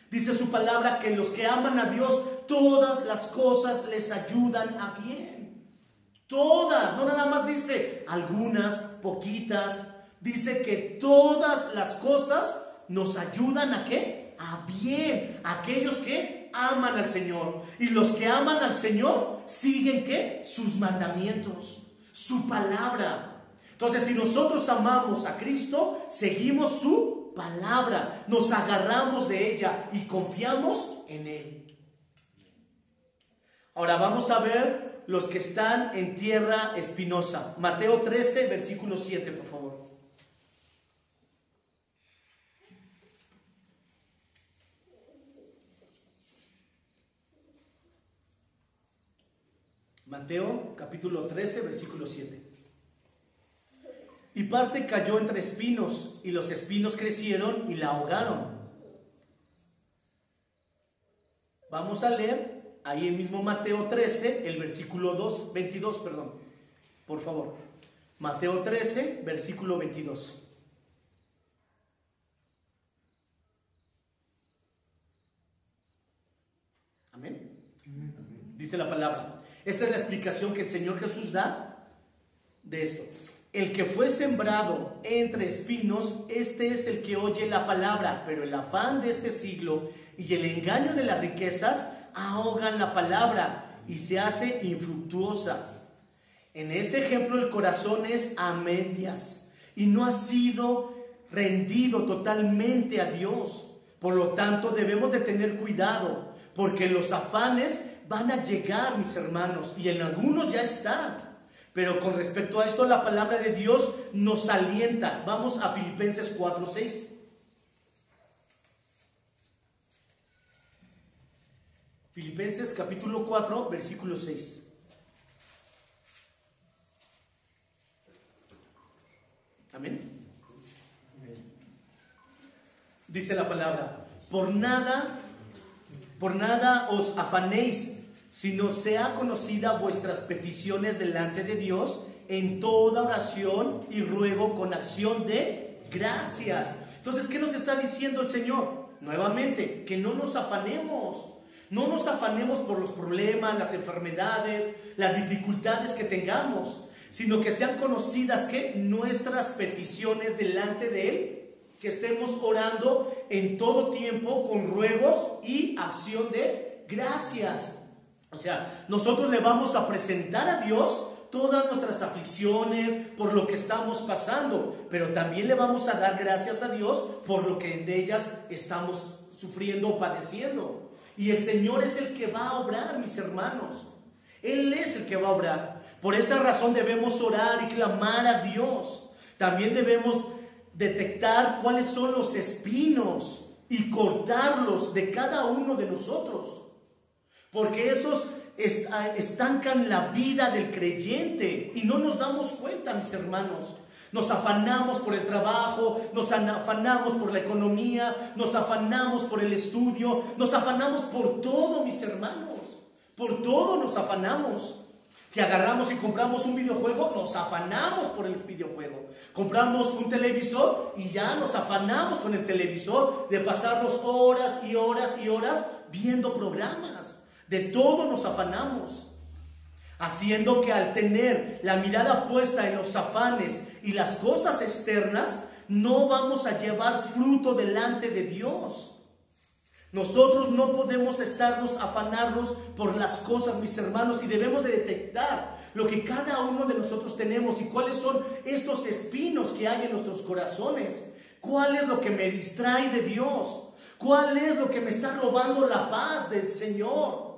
Dice su palabra que los que aman a Dios, todas las cosas les ayudan a bien. Todas, no nada más dice algunas, poquitas. Dice que todas las cosas nos ayudan ¿a qué? A bien. Aquellos que aman al Señor. Y los que aman al Señor siguen ¿qué? Sus mandamientos, su palabra. Entonces, si nosotros amamos a Cristo, seguimos su palabra, nos agarramos de ella y confiamos en Él. Ahora vamos a ver los que están en tierra espinosa. Mateo 13, versículo 7, por favor. Mateo capítulo 13, versículo 7. Y parte cayó entre espinos, y los espinos crecieron y la ahogaron. Vamos a leer ahí en mismo Mateo 13, el versículo 22, perdón. Por favor. Mateo 13, versículo 22. Amén. Dice la palabra. Esta es la explicación que el Señor Jesús da de esto. El que fue sembrado entre espinos, este es el que oye la palabra, pero el afán de este siglo y el engaño de las riquezas ahogan la palabra y se hace infructuosa. En este ejemplo el corazón es a medias y no ha sido rendido totalmente a Dios. Por lo tanto debemos de tener cuidado, porque los afanes van a llegar, mis hermanos, y en algunos ya están. Pero con respecto a esto, la palabra de Dios nos alienta. Vamos a Filipenses 4:6. Filipenses capítulo 4, versículo 6. Amén. Dice la palabra: por nada os afanéis, sino sea conocida vuestras peticiones delante de Dios en toda oración y ruego con acción de gracias. Entonces, ¿qué nos está diciendo el Señor? Nuevamente, que no nos afanemos. No nos afanemos por los problemas, las enfermedades, las dificultades que tengamos, sino que sean conocidas ¿qué? Nuestras peticiones delante de Él, que estemos orando en todo tiempo con ruegos y acción de gracias. O sea, nosotros le vamos a presentar a Dios todas nuestras aflicciones, por lo que estamos pasando, pero también le vamos a dar gracias a Dios por lo que de ellas estamos sufriendo o padeciendo. Y el Señor es el que va a obrar, mis hermanos. Él es el que va a obrar. Por esa razón debemos orar y clamar a Dios. También debemos detectar cuáles son los espinos y cortarlos de cada uno de nosotros. Porque esos estancan la vida del creyente y no nos damos cuenta, mis hermanos. Nos afanamos por el trabajo, nos afanamos por la economía, nos afanamos por el estudio, nos afanamos por todo, mis hermanos. Por todo nos afanamos. Si agarramos y compramos un videojuego, nos afanamos por el videojuego. Compramos un televisor y ya nos afanamos con el televisor de pasarnos horas y horas y horas viendo programas. De todo nos afanamos, haciendo que al tener la mirada puesta en los afanes y las cosas externas, no vamos a llevar fruto delante de Dios. Nosotros no podemos afanarnos por las cosas, mis hermanos, y debemos de detectar lo que cada uno de nosotros tenemos y cuáles son estos espinos que hay en nuestros corazones. ¿Cuál es lo que me distrae de Dios? ¿Cuál es lo que me está robando la paz del Señor?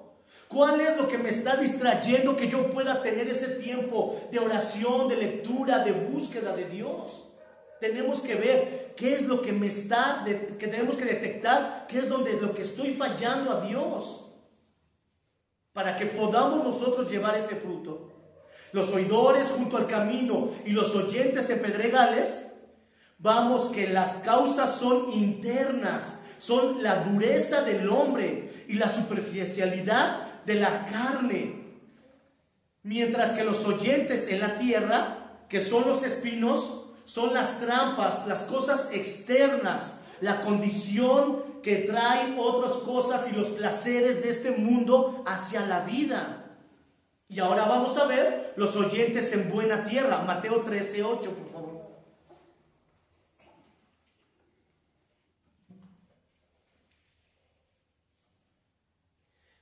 ¿Cuál es lo que me está distrayendo que yo pueda tener ese tiempo de oración, de lectura, de búsqueda de Dios? Tenemos que ver qué es lo que que tenemos que detectar, qué es lo que estoy fallando a Dios, para que podamos nosotros llevar ese fruto. Los oidores junto al camino y los oyentes en pedregales, vamos que las causas son internas, son la dureza del hombre y la superficialidad de la carne. Mientras que los oyentes en la tierra, que son los espinos, son las trampas, las cosas externas, la condición que trae otras cosas y los placeres de este mundo hacia la vida. Y ahora vamos a ver los oyentes en buena tierra. Mateo 13:8, por favor.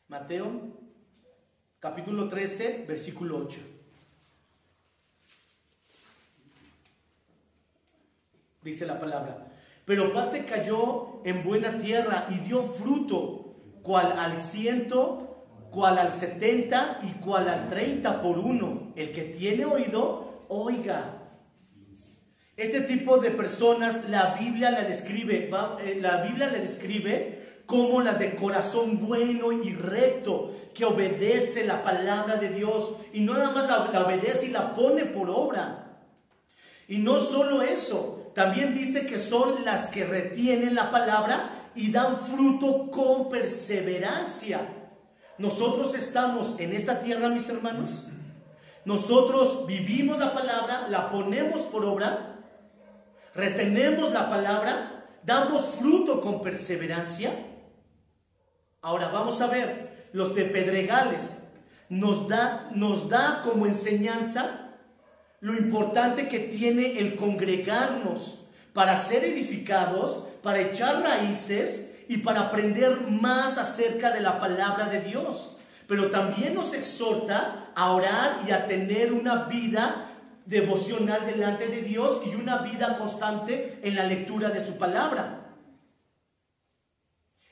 Mateo, capítulo 13, versículo 8. Dice la palabra: pero parte cayó en buena tierra y dio fruto, cual al 100, cual al 70 y cual al 30 por uno. El que tiene oído, oiga. Este tipo de personas la Biblia la describe como la de corazón bueno y recto, que obedece la palabra de Dios, y no nada más la obedece y la pone por obra. Y no solo eso, también dice que son las que retienen la palabra y dan fruto con perseverancia. Nosotros estamos en esta tierra, mis hermanos. Nosotros vivimos la palabra, la ponemos por obra, retenemos la palabra, damos fruto con perseverancia. Ahora vamos a ver, los de pedregales nos da como enseñanza lo importante que tiene el congregarnos para ser edificados, para echar raíces y para aprender más acerca de la palabra de Dios. Pero también nos exhorta a orar y a tener una vida devocional delante de Dios y una vida constante en la lectura de su palabra.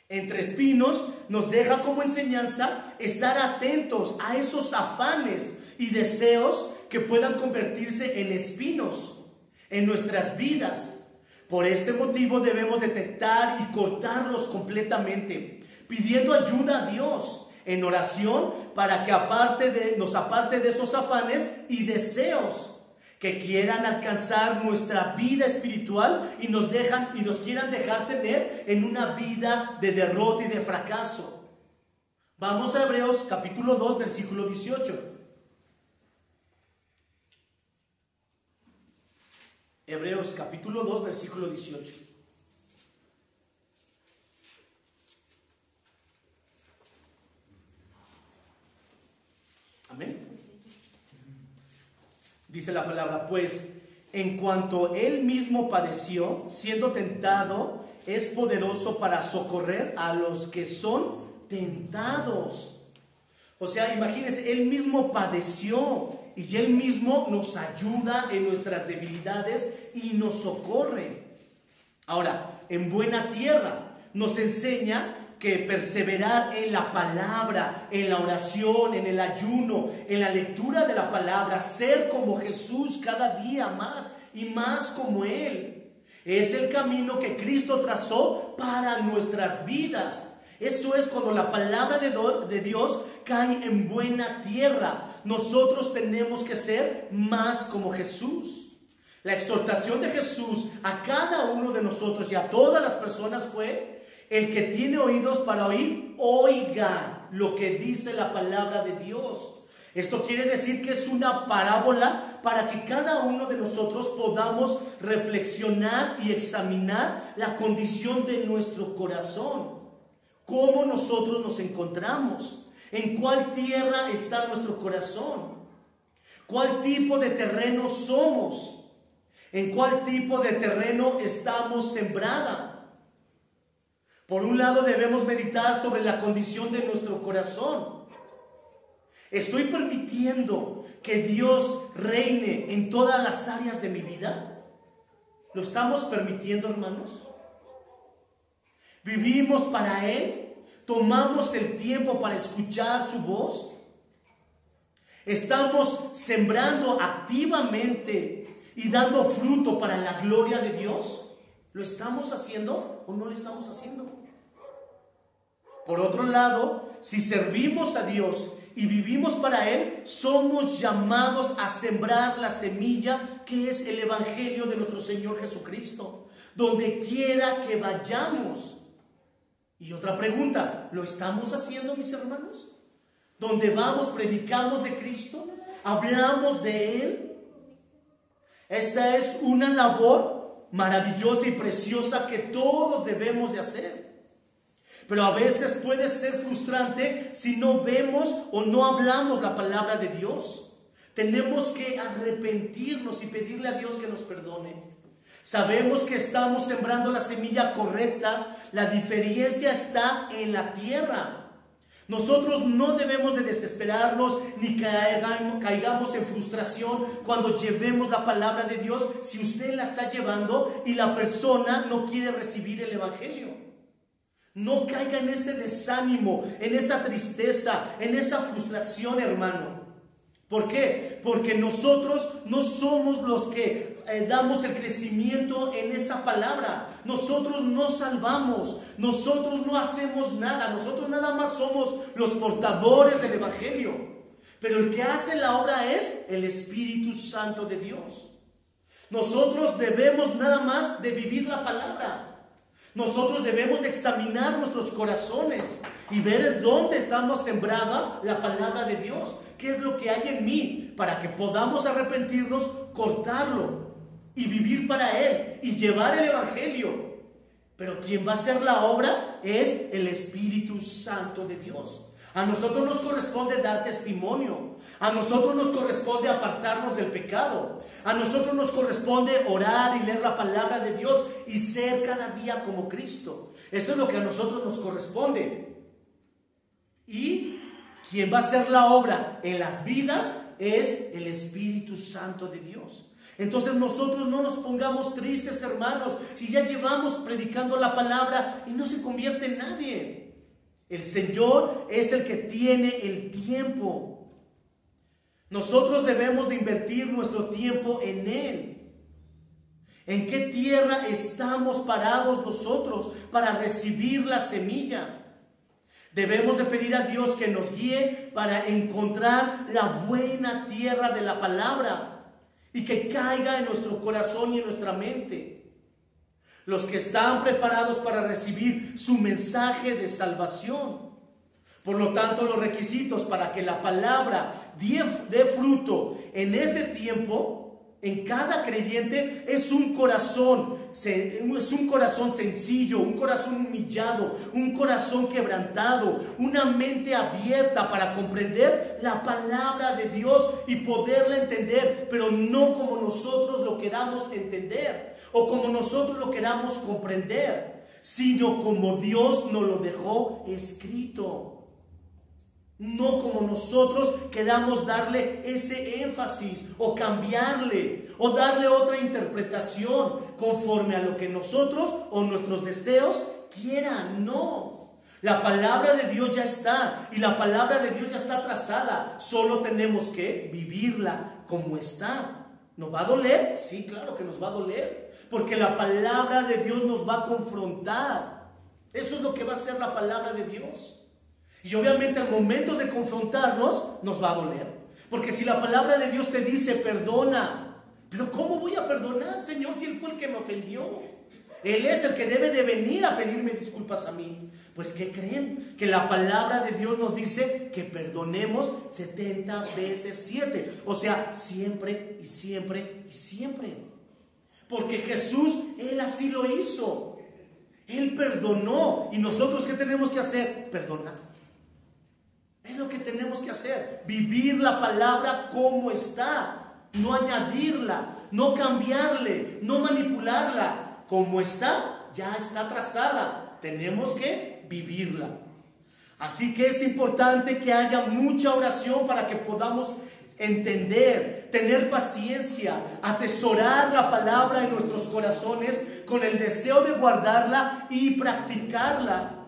Entre espinos nos deja como enseñanza estar atentos a esos afanes y deseos que puedan convertirse en espinos en nuestras vidas. Por este motivo debemos detectar y cortarlos completamente, pidiendo ayuda a Dios en oración para que nos aparte de esos afanes y deseos que quieran alcanzar nuestra vida espiritual y nos quieran dejar tener en una vida de derrota y de fracaso. Vamos a Hebreos capítulo 2, versículo 18. Hebreos capítulo 2, versículo 18. Amén. Dice la palabra: pues en cuanto él mismo padeció, siendo tentado, es poderoso para socorrer a los que son tentados. O sea, imagínense, él mismo padeció y él mismo nos ayuda en nuestras debilidades y nos socorre. Ahora, en buena tierra nos enseña que perseverar en la palabra, en la oración, en el ayuno, en la lectura de la palabra, ser como Jesús cada día más y más como Él, es el camino que Cristo trazó para nuestras vidas. Eso es cuando la palabra de Dios cae en buena tierra. Nosotros tenemos que ser más como Jesús. La exhortación de Jesús a cada uno de nosotros y a todas las personas fue: el que tiene oídos para oír, oiga lo que dice la palabra de Dios. Esto quiere decir que es una parábola para que cada uno de nosotros podamos reflexionar y examinar la condición de nuestro corazón. ¿Cómo nosotros nos encontramos? ¿En cuál tierra está nuestro corazón? ¿Cuál tipo de terreno somos? ¿En cuál tipo de terreno estamos sembrada? Por un lado debemos meditar sobre la condición de nuestro corazón. ¿Estoy permitiendo que Dios reine en todas las áreas de mi vida? ¿Lo estamos permitiendo, hermanos? ¿Vivimos para Él? ¿Tomamos el tiempo para escuchar su voz? ¿Estamos sembrando activamente y dando fruto para la gloria de Dios? ¿Lo estamos haciendo o no lo estamos haciendo? Por otro lado, si servimos a Dios y vivimos para Él, somos llamados a sembrar la semilla que es el Evangelio de nuestro Señor Jesucristo, donde quiera que vayamos. Y otra pregunta, ¿lo estamos haciendo, mis hermanos? Donde vamos, predicamos de Cristo, hablamos de Él. Esta es una labor maravillosa y preciosa que todos debemos de hacer. Pero a veces puede ser frustrante si no vemos o no hablamos la palabra de Dios. Tenemos que arrepentirnos y pedirle a Dios que nos perdone. Sabemos que estamos sembrando la semilla correcta. La diferencia está en la tierra. Nosotros no debemos de desesperarnos ni caigamos en frustración cuando llevemos la palabra de Dios si usted la está llevando y la persona no quiere recibir el Evangelio. No caiga en ese desánimo, en esa tristeza, en esa frustración, hermano. ¿Por qué? Porque nosotros no somos los que damos el crecimiento en esa palabra. Nosotros no salvamos, nosotros no hacemos nada, nosotros nada más somos los portadores del Evangelio. Pero el que hace la obra es el Espíritu Santo de Dios. Nosotros debemos nada más de vivir la palabra. Nosotros debemos de examinar nuestros corazones y ver dónde estamos sembrada la palabra de Dios. ¿Qué es lo que hay en mí? Para que podamos arrepentirnos, cortarlo y vivir para Él y llevar el Evangelio. Pero quien va a hacer la obra es el Espíritu Santo de Dios. A nosotros nos corresponde dar testimonio. A nosotros nos corresponde apartarnos del pecado. A nosotros nos corresponde orar y leer la palabra de Dios y ser cada día como Cristo. Eso es lo que a nosotros nos corresponde. Y quien va a hacer la obra en las vidas es el Espíritu Santo de Dios. Entonces nosotros no nos pongamos tristes, hermanos, si ya llevamos predicando la palabra y no se convierte en nadie. El Señor es el que tiene el tiempo. Nosotros debemos de invertir nuestro tiempo en Él. ¿En qué tierra estamos parados nosotros para recibir la semilla? Debemos de pedir a Dios que nos guíe para encontrar la buena tierra de la palabra y que caiga en nuestro corazón y en nuestra mente. Los que están preparados para recibir su mensaje de salvación. Por lo tanto, los requisitos para que la palabra dé fruto en este tiempo, en cada creyente, es un corazón sencillo, un corazón humillado, un corazón quebrantado, una mente abierta para comprender la palabra de Dios y poderla entender, pero no como nosotros lo queramos entender o como nosotros lo queramos comprender, sino como Dios nos lo dejó escrito. No como nosotros queramos darle ese énfasis o cambiarle o darle otra interpretación conforme a lo que nosotros o nuestros deseos quieran. No, la palabra de Dios ya está y la palabra de Dios ya está trazada. Solo tenemos que vivirla como está. ¿Nos va a doler? Sí, claro que nos va a doler, porque la palabra de Dios nos va a confrontar. Eso es lo que va a hacer la palabra de Dios. Y obviamente en momentos de confrontarnos nos va a doler. Porque si la palabra de Dios te dice perdona, pero ¿cómo voy a perdonar, Señor, si Él fue el que me ofendió? Él es el que debe de venir a pedirme disculpas a mí. Pues ¿qué creen? Que la palabra de Dios nos dice que perdonemos 70 veces 7. O sea, siempre y siempre y siempre. Porque Jesús, Él así lo hizo. Él perdonó. ¿Y nosotros qué tenemos que hacer? Perdonar. Es lo que tenemos que hacer, vivir la palabra como está, no añadirla, no cambiarle, no manipularla. Como está, ya está trazada, tenemos que vivirla. Así que es importante que haya mucha oración para que podamos entender, tener paciencia, atesorar la palabra en nuestros corazones con el deseo de guardarla y practicarla.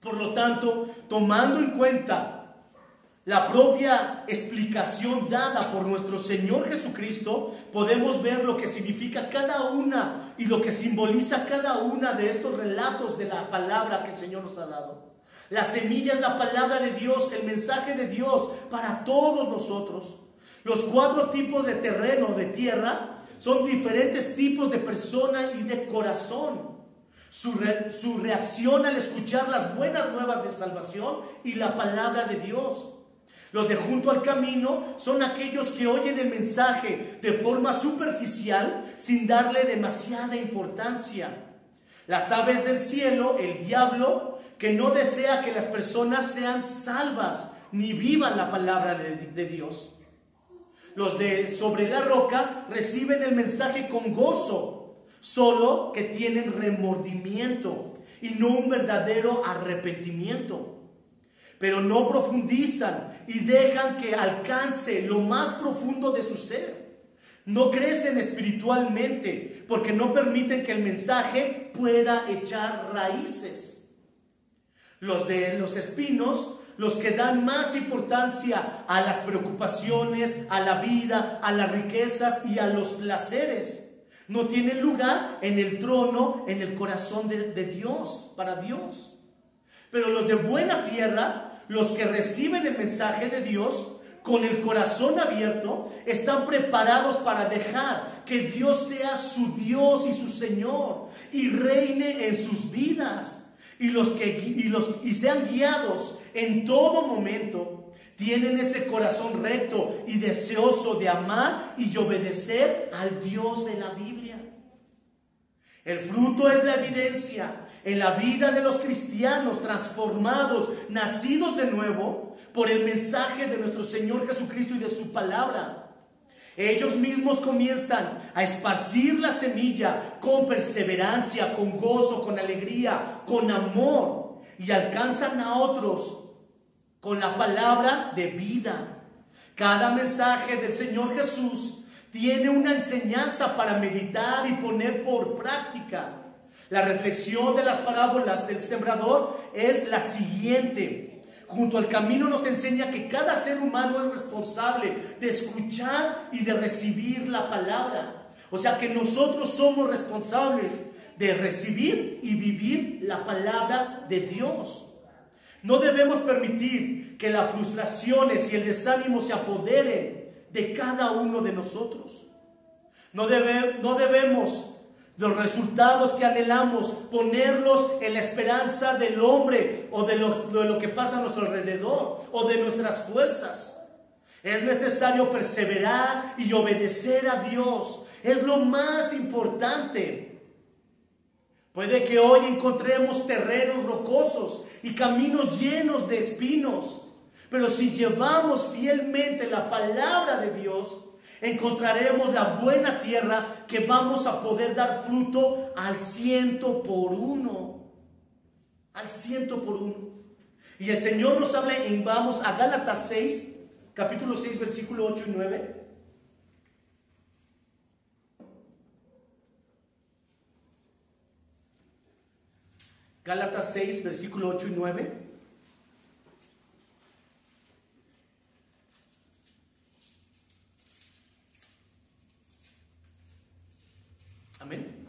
Por lo tanto, tomando en cuenta la propia explicación dada por nuestro Señor Jesucristo, podemos ver lo que significa cada una y lo que simboliza cada una de estos relatos de la palabra que el Señor nos ha dado. La semilla es la palabra de Dios, el mensaje de Dios para todos nosotros. Los 4 tipos de terreno, de tierra, son diferentes tipos de persona y de corazón. Su reacción al escuchar las buenas nuevas de salvación y la palabra de Dios. Los de junto al camino son aquellos que oyen el mensaje de forma superficial sin darle demasiada importancia. Las aves del cielo, el diablo, que no desea que las personas sean salvas ni vivan la palabra de Dios. Los de sobre la roca reciben el mensaje con gozo, solo que tienen remordimiento y no un verdadero arrepentimiento. Pero no profundizan y dejan que alcance lo más profundo de su ser. No crecen espiritualmente porque no permiten que el mensaje pueda echar raíces. Los de los espinos, los que dan más importancia a las preocupaciones, a la vida, a las riquezas y a los placeres, no tienen lugar en el trono, en el corazón de Dios, para Dios. Pero los de buena tierra, los que reciben el mensaje de Dios con el corazón abierto, están preparados para dejar que Dios sea su Dios y su Señor y reine en sus vidas. Y sean guiados en todo momento, tienen ese corazón recto y deseoso de amar y obedecer al Dios de la Biblia. El fruto es la evidencia en la vida de los cristianos transformados, nacidos de nuevo por el mensaje de nuestro Señor Jesucristo y de su palabra. Ellos mismos comienzan a esparcir la semilla con perseverancia, con gozo, con alegría, con amor, y alcanzan a otros con la palabra de vida. Cada mensaje del Señor Jesús tiene una enseñanza para meditar y poner por práctica. La reflexión de las parábolas del sembrador es la siguiente. Junto al camino nos enseña que cada ser humano es responsable de escuchar y de recibir la palabra. O sea que nosotros somos responsables de recibir y vivir la palabra de Dios. No debemos permitir que las frustraciones y el desánimo se apoderen de cada uno de nosotros. No debemos los resultados que anhelamos ponerlos en la esperanza del hombre o de lo que pasa a nuestro alrededor o de nuestras fuerzas. Es necesario perseverar y obedecer a Dios. Es lo más importante. Puede que hoy encontremos terrenos rocosos y caminos llenos de espinos, pero si llevamos fielmente la palabra de Dios, encontraremos la buena tierra que vamos a poder dar fruto al 100%. Al 100%. Y el Señor nos habla vamos a Gálatas 6, capítulo 6, versículo 8 y 9. Gálatas 6, versículo 8 y 9. Amén.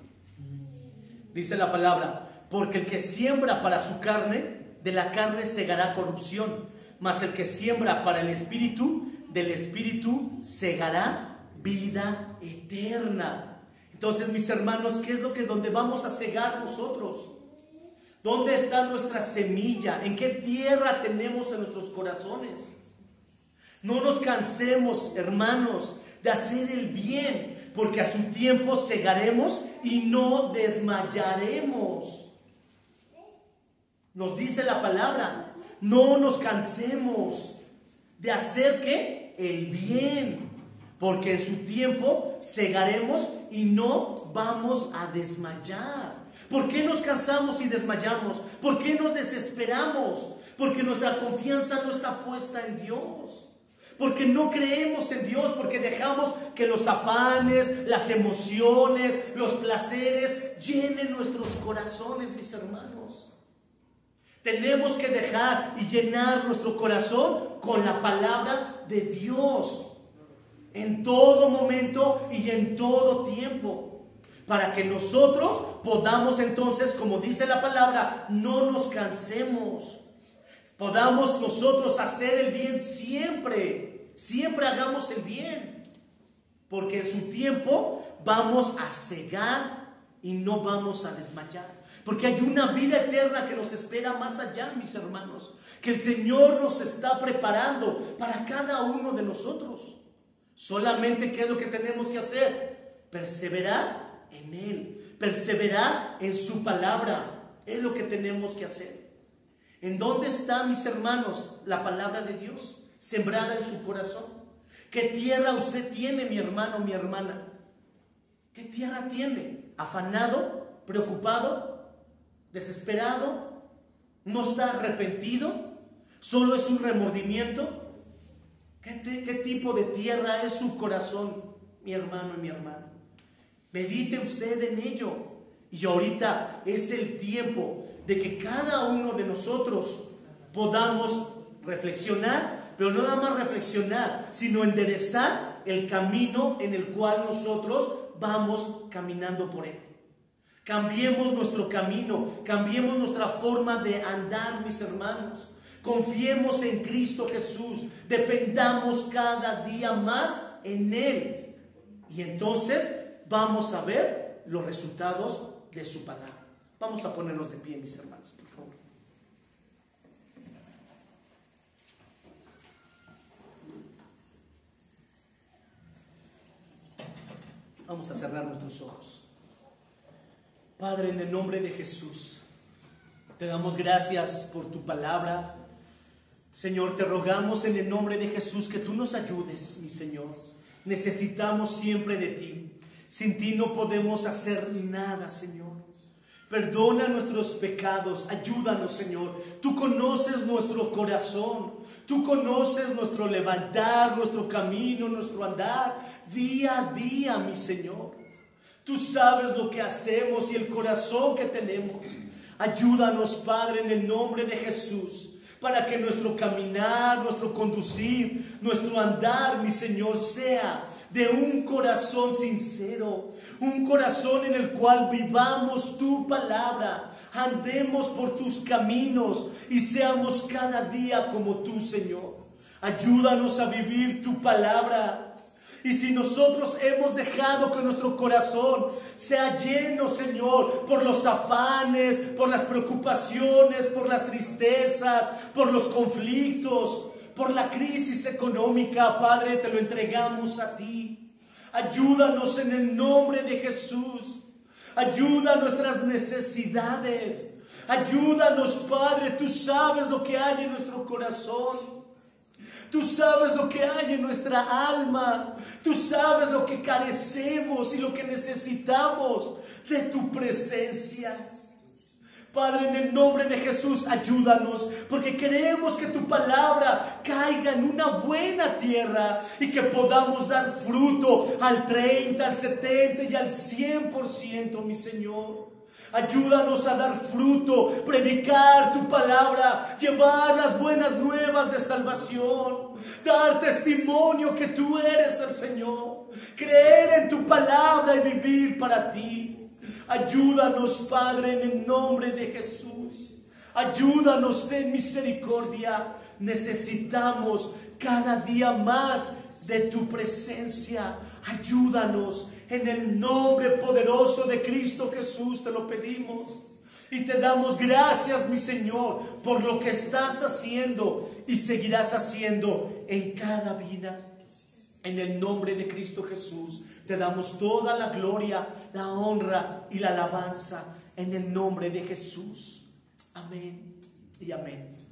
Dice la palabra: porque el que siembra para su carne, de la carne segará corrupción, mas el que siembra para el Espíritu, del Espíritu segará vida eterna. Entonces, mis hermanos, ¿qué es donde vamos a segar nosotros? ¿Dónde está nuestra semilla? ¿En qué tierra tenemos en nuestros corazones? No nos cansemos, hermanos, de hacer el bien, porque a su tiempo segaremos y no desmayaremos. Nos dice la palabra, no nos cansemos de hacer ¿qué? El bien, porque en su tiempo segaremos y no vamos a desmayar. ¿Por qué nos cansamos y desmayamos? ¿Por qué nos desesperamos? Porque nuestra confianza no está puesta en Dios. porque no creemos en Dios, porque dejamos que los afanes, las emociones, los placeres llenen nuestros corazones, mis hermanos. Tenemos que dejar y llenar nuestro corazón con la palabra de Dios en todo momento y en todo tiempo, para que nosotros podamos entonces, como dice la palabra, no nos cansemos. Podamos nosotros hacer el bien siempre. Siempre hagamos el bien. Porque en su tiempo vamos a cegar y no vamos a desmayar. Porque hay una vida eterna que nos espera más allá, mis hermanos. Que el Señor nos está preparando para cada uno de nosotros. Solamente, ¿qué es lo que tenemos que hacer? Perseverar en Él. Perseverar en su palabra. Es lo que tenemos que hacer. ¿En dónde está, mis hermanos, la palabra de Dios sembrada en su corazón? ¿Qué tierra usted tiene, mi hermano, mi hermana? ¿Qué tierra tiene? ¿Afanado? ¿Preocupado? ¿Desesperado? ¿No está arrepentido? ¿Solo es un remordimiento? ¿Qué tipo de tierra es su corazón, mi hermano y mi hermana? Medite usted en ello. Y ahorita es el tiempo de que cada uno de nosotros podamos reflexionar, pero no nada más reflexionar, sino enderezar el camino en el cual nosotros vamos caminando por él. Cambiemos nuestro camino, cambiemos nuestra forma de andar, mis hermanos. Confiemos en Cristo Jesús, dependamos cada día más en Él. Y entonces vamos a ver los resultados de su palabra. Vamos a ponernos de pie, mis hermanos, por favor. Vamos a cerrar nuestros ojos. Padre, en el nombre de Jesús, te damos gracias por tu palabra. Señor, te rogamos en el nombre de Jesús que tú nos ayudes, mi Señor. Necesitamos siempre de ti. Sin ti no podemos hacer nada, Señor. Perdona nuestros pecados, ayúdanos, Señor. Tú conoces nuestro corazón, tú conoces nuestro levantar, nuestro camino, nuestro andar, día a día, mi Señor. Tú sabes lo que hacemos y el corazón que tenemos. Ayúdanos, Padre, en el nombre de Jesús, para que nuestro caminar, nuestro conducir, nuestro andar, mi Señor, sea de un corazón sincero, un corazón en el cual vivamos tu palabra, andemos por tus caminos y seamos cada día como tú, Señor. Ayúdanos a vivir tu palabra. Y si nosotros hemos dejado que nuestro corazón sea lleno, Señor, por los afanes, por las preocupaciones, por las tristezas, por los conflictos, por la crisis económica, Padre, te lo entregamos a ti. Ayúdanos en el nombre de Jesús. Ayuda a nuestras necesidades. Ayúdanos, Padre, tú sabes lo que hay en nuestro corazón. Tú sabes lo que hay en nuestra alma. Tú sabes lo que carecemos y lo que necesitamos de tu presencia. Padre, en el nombre de Jesús, ayúdanos, porque queremos que tu palabra caiga en una buena tierra y que podamos dar fruto al 30, al 70 y al 100%, mi Señor. Ayúdanos a dar fruto, predicar tu palabra, llevar las buenas nuevas de salvación, dar testimonio que tú eres el Señor, creer en tu palabra y vivir para ti. Ayúdanos, Padre, en el nombre de Jesús. Ayúdanos, ten misericordia. Necesitamos cada día más de tu presencia. Ayúdanos. En el nombre poderoso de Cristo Jesús te lo pedimos. Y te damos gracias, mi Señor, por lo que estás haciendo y seguirás haciendo en cada vida. En el nombre de Cristo Jesús te damos toda la gloria, la honra y la alabanza en el nombre de Jesús. Amén y amén.